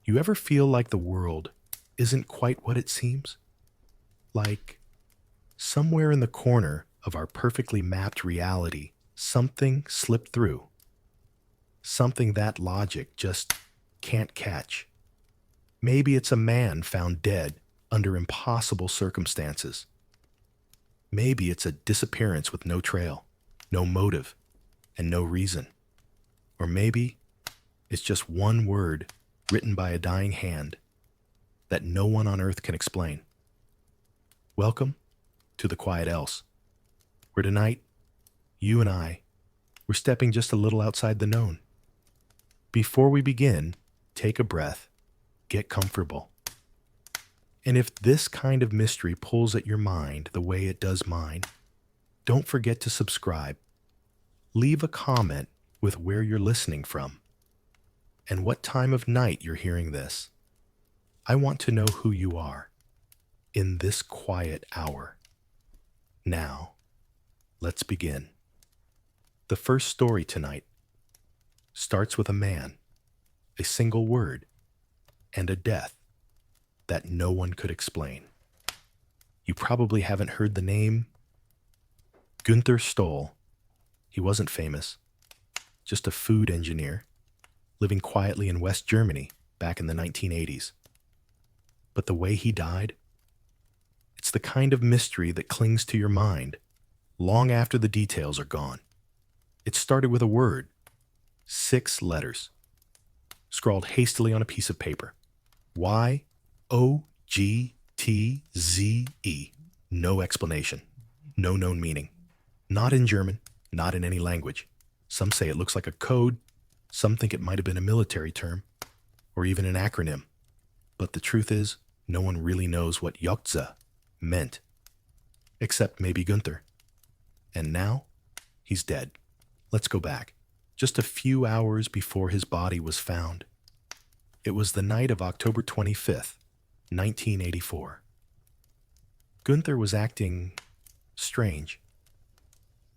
You ever feel like the world isn't quite what it seems? Like somewhere in the corner of our perfectly mapped reality, something slipped through, something that logic just can't catch. Maybe it's a man found dead under impossible circumstances. Maybe it's a disappearance with no trail, no motive, and no reason. Or maybe it's just one word written by a dying hand that no one on earth can explain. Welcome to The Quiet Else, where tonight, you and I, we're stepping just a little outside the known. Before we begin, take a breath, get comfortable. And if this kind of mystery pulls at your mind the way it does mine, don't forget to subscribe. Leave a comment with where you're listening from and what time of night you're hearing this. I want to know who you are in this quiet hour. Now, let's begin. The first story tonight starts with a man, a single word, and a death that no one could explain. You probably haven't heard the name Günther Stoll. He wasn't famous, just a food engineer living quietly in West Germany back in the 1980s. But the way he died, it's the kind of mystery that clings to your mind long after the details are gone. It started with a word, 6 letters, scrawled hastily on a piece of paper. Y-O-G-T-Z-E. No explanation, no known meaning. Not in German, not in any language. Some say it looks like a code, some think it might have been a military term, or even an acronym. But the truth is, no one really knows what Yogza meant, except maybe Günther. And now, he's dead. Let's go back, just a few hours before his body was found. It was the night of October 25th, 1984. Günther was acting strange.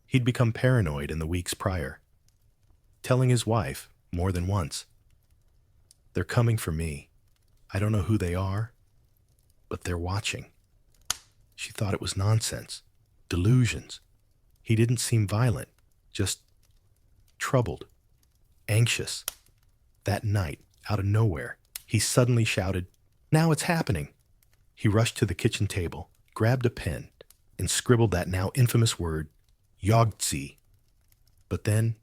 He'd become paranoid in the weeks prior, telling his wife more than once, "They're coming for me. I don't know who they are, but they're watching." She thought it was nonsense, delusions. He didn't seem violent, just troubled, anxious. That night, out of nowhere, he suddenly shouted, "Now it's happening!" He rushed to the kitchen table, grabbed a pen, and scribbled that now infamous word, Yogzi. But then,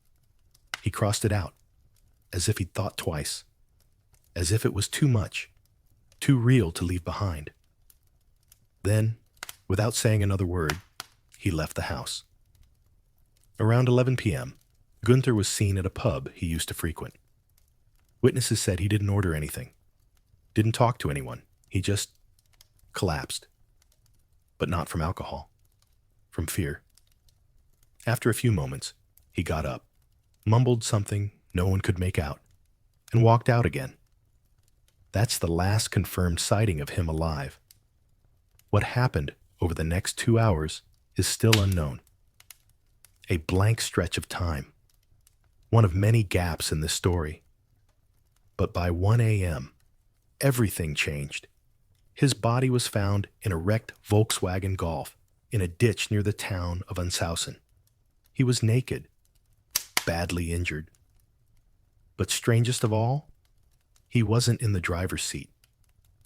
he crossed it out, as if he'd thought twice, as if it was too much, too real to leave behind. Then, without saying another word, he left the house. Around 11 p.m., Günther was seen at a pub he used to frequent. Witnesses said he didn't order anything, didn't talk to anyone. He just collapsed. But not from alcohol, from fear. After a few moments, he got up, mumbled something no one could make out, and walked out again. That's the last confirmed sighting of him alive. What happened over the next 2 hours is still unknown. A blank stretch of time, one of many gaps in this story. But by 1 a.m., everything changed. His body was found in a wrecked Volkswagen Golf in a ditch near the town of Unsolved. He was naked, badly injured. But strangest of all, he wasn't in the driver's seat.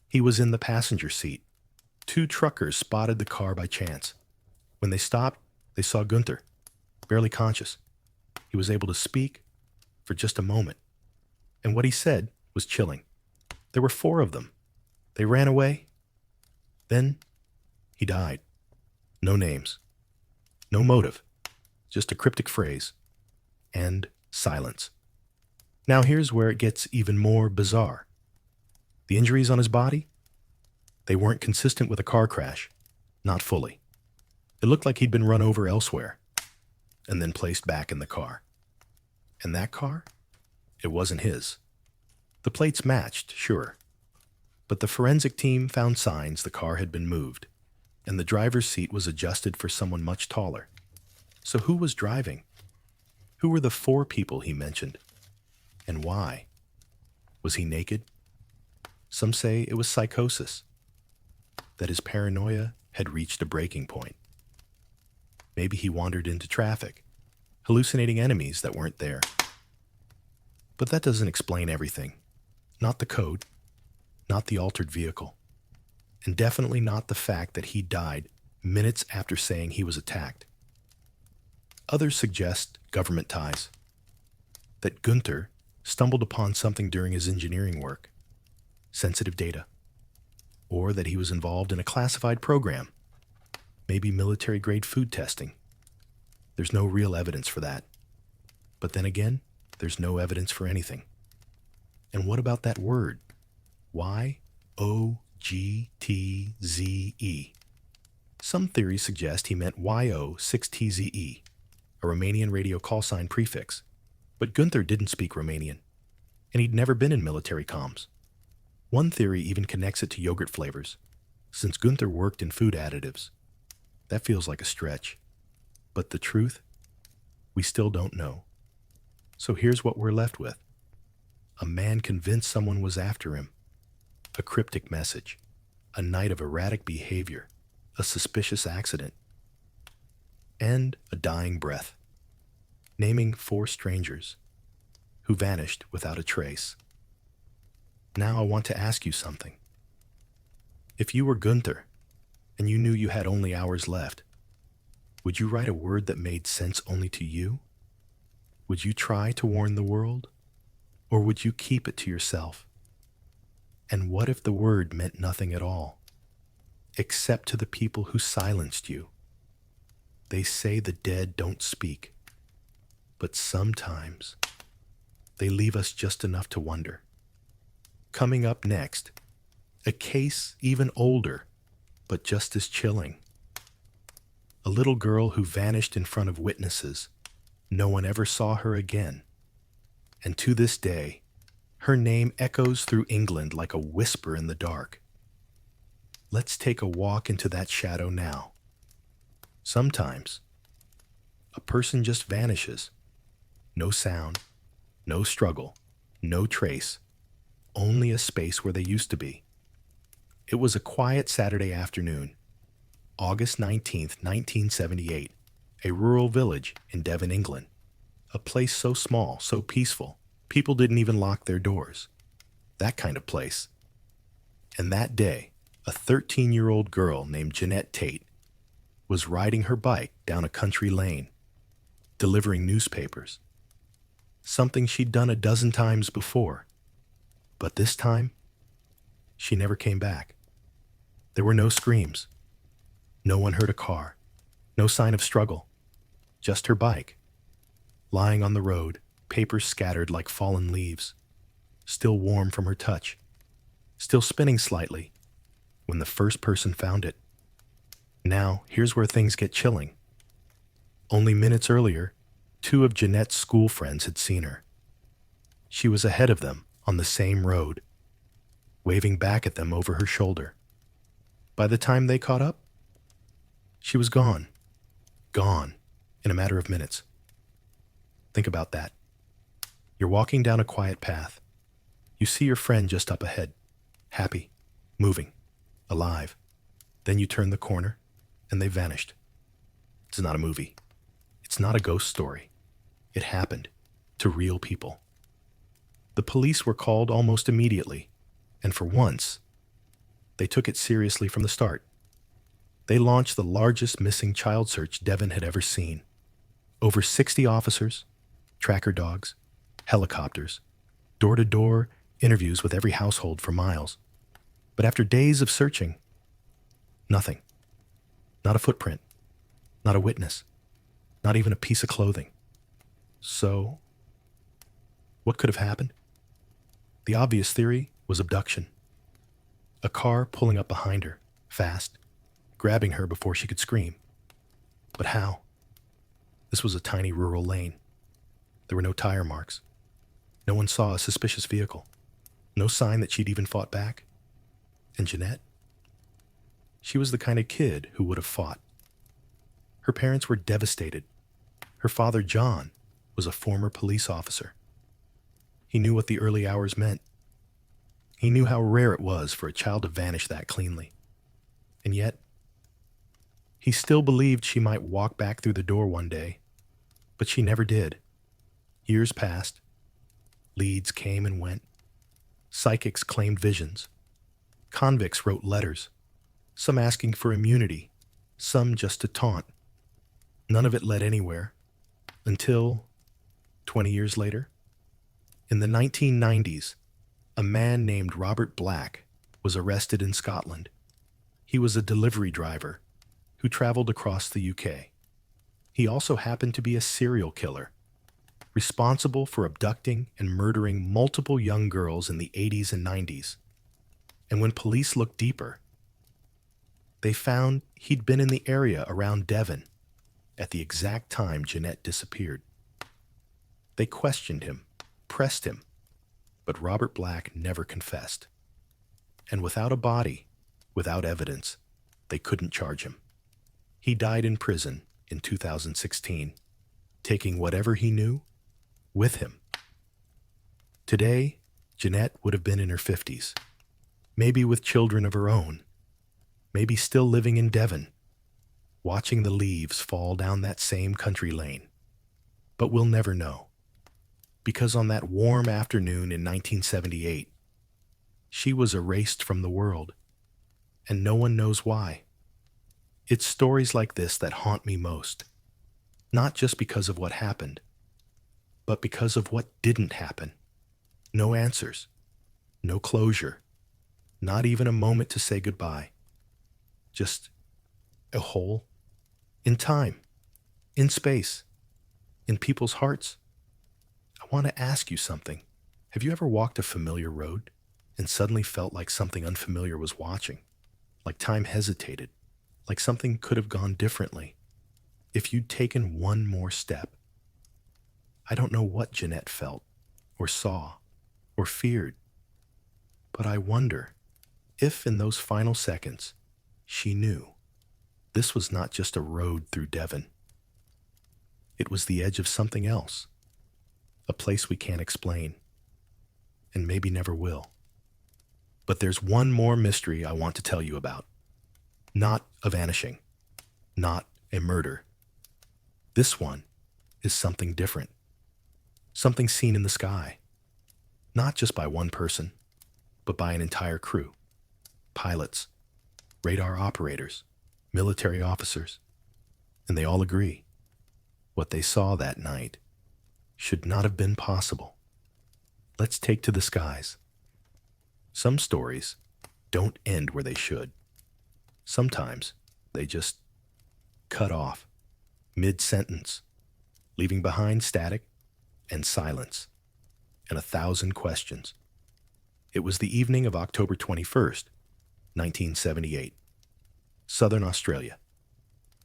He was in the passenger seat. 2 truckers spotted the car by chance. When they stopped, they saw Günther, barely conscious. He was able to speak for just a moment. And what he said was chilling. There were 4 of them. They ran away. Then he died. No names. No motive. Just a cryptic phrase. And silence. Now here's where it gets even more bizarre. The injuries on his body? They weren't consistent with a car crash. Not fully. It looked like he'd been run over elsewhere, and then placed back in the car. And that car? It wasn't his. The plates matched, sure. But the forensic team found signs the car had been moved, and the driver's seat was adjusted for someone much taller. So who was driving? Who were the 4 people he mentioned? And why? Was he naked? Some say it was psychosis, that his paranoia had reached a breaking point. Maybe he wandered into traffic, hallucinating enemies that weren't there. But that doesn't explain everything. Not the code, not the altered vehicle, and definitely not the fact that he died minutes after saying he was attacked. Others suggest government ties, that Günther stumbled upon something during his engineering work, sensitive data, or that he was involved in a classified program, maybe military-grade food testing. There's no real evidence for that. But then again, there's no evidence for anything. And what about that word? Y-O-G-T-Z-E. Some theories suggest he meant YO6TZE, a Romanian radio call sign prefix. But Günther didn't speak Romanian, and he'd never been in military comms. One theory even connects it to yogurt flavors, since Günther worked in food additives. That feels like a stretch. But the truth? We still don't know. So here's what we're left with. A man convinced someone was after him. A cryptic message. A night of erratic behavior. A suspicious accident. And a dying breath. Naming 4 strangers who vanished without a trace. Now I want to ask you something. If you were Günther and you knew you had only hours left, would you write a word that made sense only to you? Would you try to warn the world? Or would you keep it to yourself? And what if the word meant nothing at all, except to the people who silenced you? They say the dead don't speak, but sometimes they leave us just enough to wonder. Coming up next, a case even older, but just as chilling. A little girl who vanished in front of witnesses. No one ever saw her again. And to this day, her name echoes through England like a whisper in the dark. Let's take a walk into that shadow now. Sometimes, a person just vanishes. No sound, no struggle, no trace, only a space where they used to be. It was a quiet Saturday afternoon, August 19th, 1978, a rural village in Devon, England. A place so small, so peaceful, people didn't even lock their doors. That kind of place. And that day, a 13-year-old girl named Genette Tate was riding her bike down a country lane, delivering newspapers. Something she'd done a dozen times before. But this time, she never came back. There were no screams. No one heard a car. No sign of struggle. Just her bike. Lying on the road, papers scattered like fallen leaves. Still warm from her touch. Still spinning slightly when the first person found it. Now, here's where things get chilling. Only minutes earlier, 2 of Genette's school friends had seen her. She was ahead of them on the same road, waving back at them over her shoulder. By the time they caught up, she was gone. Gone in a matter of minutes. Think about that. You're walking down a quiet path. You see your friend just up ahead, happy, moving, alive. Then you turn the corner, and they vanished. It's not a movie. It's not a ghost story. It happened to real people. The police were called almost immediately, and for once, they took it seriously from the start. They launched the largest missing child search Devon had ever seen. Over 60 officers, tracker dogs, helicopters, door-to-door interviews with every household for miles. But after days of searching, nothing. Not a footprint, not a witness, not even a piece of clothing. So, what could have happened? The obvious theory was abduction. A car pulling up behind her, fast, grabbing her before she could scream. But how? This was a tiny rural lane. There were no tire marks. No one saw a suspicious vehicle. No sign that she'd even fought back. And Genette? She was the kind of kid who would have fought. Her parents were devastated. Her father, John, was a former police officer. He knew what the early hours meant. He knew how rare it was for a child to vanish that cleanly. And yet, he still believed she might walk back through the door one day, but she never did. Years passed. Leads came and went. Psychics claimed visions. Convicts wrote letters, some asking for immunity, some just to taunt. None of it led anywhere, until 20 years later. In the 1990s, a man named Robert Black was arrested in Scotland. He was a delivery driver who traveled across the UK. He also happened to be a serial killer, responsible for abducting and murdering multiple young girls in the 80s and 90s. And when police looked deeper, they found he'd been in the area around Devon at the exact time Genette disappeared. They questioned him, pressed him, but Robert Black never confessed. And without a body, without evidence, they couldn't charge him. He died in prison in 2016, taking whatever he knew with him. Today, Genette would have been in her 50s, maybe with children of her own, maybe still living in Devon, watching the leaves fall down that same country lane. But we'll never know, because on that warm afternoon in 1978, she was erased from the world, and no one knows why. It's stories like this that haunt me most, not just because of what happened, but because of what didn't happen. No answers, no closure, not even a moment to say goodbye. Just a hole in time, in space, in people's hearts. I want to ask you something. Have you ever walked a familiar road and suddenly felt like something unfamiliar was watching? Like time hesitated, like something could have gone differently if you'd taken one more step. I don't know what Genette felt, or saw, or feared, but I wonder if in those final seconds she knew this was not just a road through Devon. It was the edge of something else, a place we can't explain, and maybe never will. But there's one more mystery I want to tell you about. Not a vanishing, not a murder. This one is something different, something seen in the sky, not just by one person, but by an entire crew. Pilots, radar operators, military officers, and they all agree what they saw that night should not have been possible. Let's take to the skies. Some stories don't end where they should. Sometimes they just cut off mid-sentence, leaving behind static and silence and 1,000 questions. It was the evening of October 21st, 1978. Southern Australia.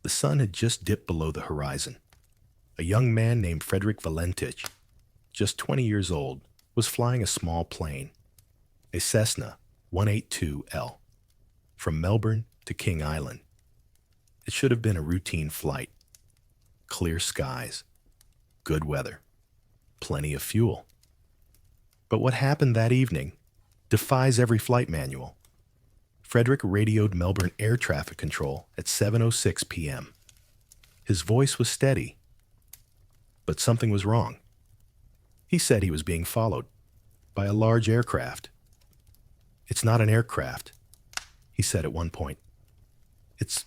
The sun had just dipped below the horizon. A young man named Frederick Valentich, just 20 years old, was flying a small plane, a Cessna 182L, from Melbourne to King Island. It should have been a routine flight. Clear skies, good weather, plenty of fuel. But what happened that evening defies every flight manual. Frederick radioed Melbourne Air Traffic Control at 7:06 p.m. His voice was steady, but something was wrong. He said he was being followed by a large aircraft. "It's not an aircraft," he said at one point. "It's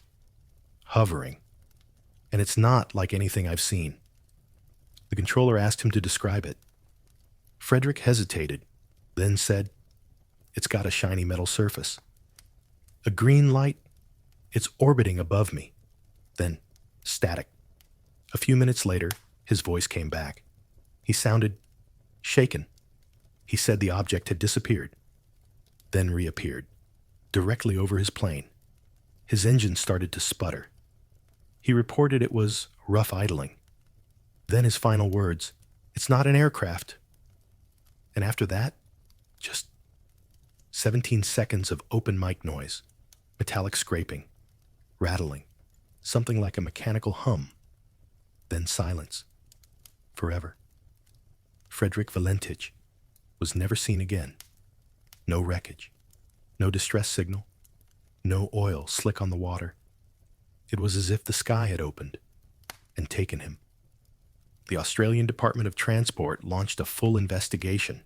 hovering, and it's not like anything I've seen." The controller asked him to describe it. Frederick hesitated, then said, "It's got a shiny metal surface. A green light, it's orbiting above me." Then, static. A few minutes later, his voice came back. He sounded shaken. He said the object had disappeared, then reappeared, directly over his plane. His engine started to sputter. He reported it was rough idling. Then his final words, "It's not an aircraft." And after that, just 17 seconds of open mic noise, metallic scraping, rattling, something like a mechanical hum. Then silence. Forever. Frederick Valentich was never seen again. No wreckage, no distress signal, no oil slick on the water. It was as if the sky had opened and taken him. The Australian Department of Transport launched a full investigation.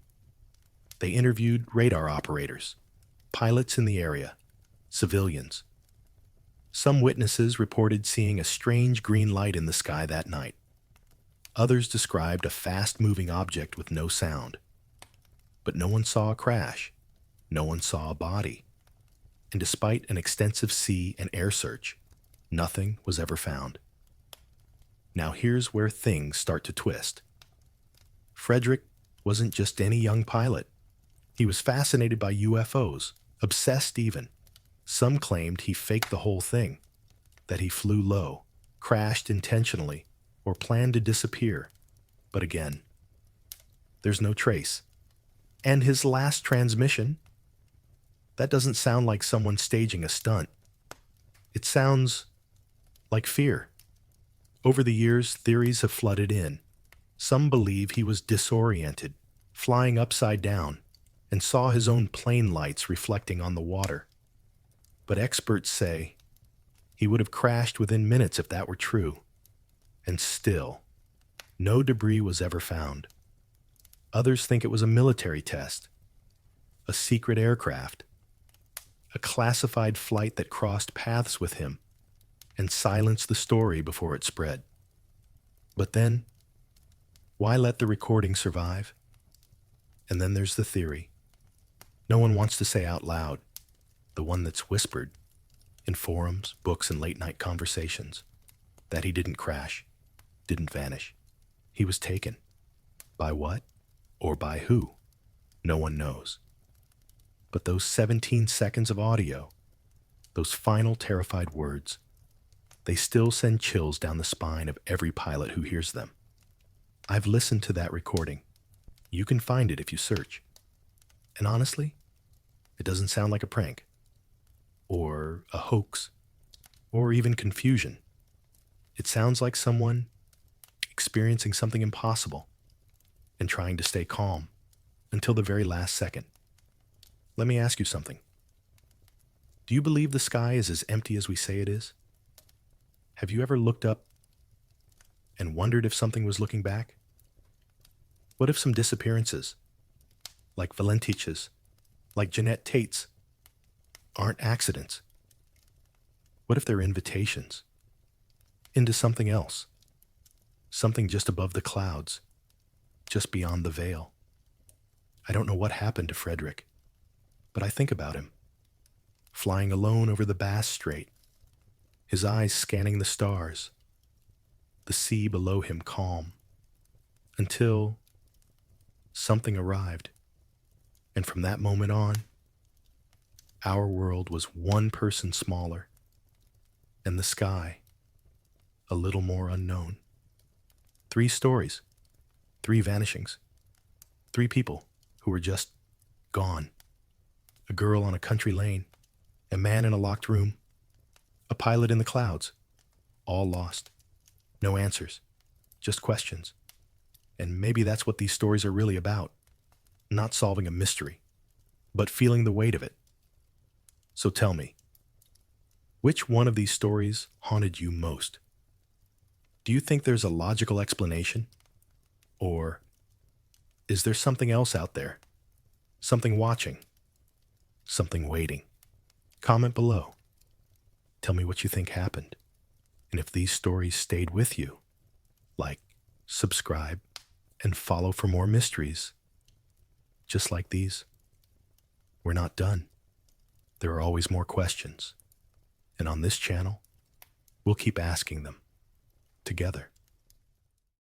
They interviewed radar operators, pilots in the area, civilians. Some witnesses reported seeing a strange green light in the sky that night. Others described a fast-moving object with no sound. But no one saw a crash. No one saw a body. And despite an extensive sea and air search, nothing was ever found. Now here's where things start to twist. Frederick wasn't just any young pilot. He was fascinated by UFOs, obsessed even. Some claimed he faked the whole thing, that he flew low, crashed intentionally, or planned to disappear. But again, there's no trace. And his last transmission? That doesn't sound like someone staging a stunt. It sounds like fear. Over the years, theories have flooded in. Some believe he was disoriented, flying upside down, and saw his own plane lights reflecting on the water. But experts say he would have crashed within minutes if that were true. And still, no debris was ever found. Others think it was a military test, a secret aircraft, a classified flight that crossed paths with him and silenced the story before it spread. But then, why let the recording survive? And then there's the theory no one wants to say out loud, the one that's whispered in forums, books, and late-night conversations, that he didn't crash, didn't vanish. He was taken. By what? Or by who? No one knows. But those 17 seconds of audio, those final terrified words, they still send chills down the spine of every pilot who hears them. I've listened to that recording. You can find it if you search. And honestly, it doesn't sound like a prank, or a hoax, or even confusion. It sounds like someone experiencing something impossible and trying to stay calm until the very last second. Let me ask you something. Do you believe the sky is as empty as we say it is? Have you ever looked up and wondered if something was looking back? What if some disappearances, like Valentich's, like Genette Tate's, aren't accidents? What if they're invitations into something else? Something just above the clouds, just beyond the veil. I don't know what happened to Frederick, but I think about him, flying alone over the Bass Strait, his eyes scanning the stars, the sea below him calm, until something arrived. And from that moment on, our world was one person smaller, and the sky a little more unknown. 3 stories, 3 vanishings, 3 people who were just gone. A girl on a country lane, a man in a locked room, a pilot in the clouds, all lost. No answers, just questions. And maybe that's what these stories are really about. Not solving a mystery, but feeling the weight of it. So tell me, which one of these stories haunted you most? Do you think there's a logical explanation? Or is there something else out there? Something watching? Something waiting? Comment below. Tell me what you think happened. And if these stories stayed with you, like, subscribe, and follow for more mysteries. Just like these, we're not done. There are always more questions. And on this channel, we'll keep asking them together.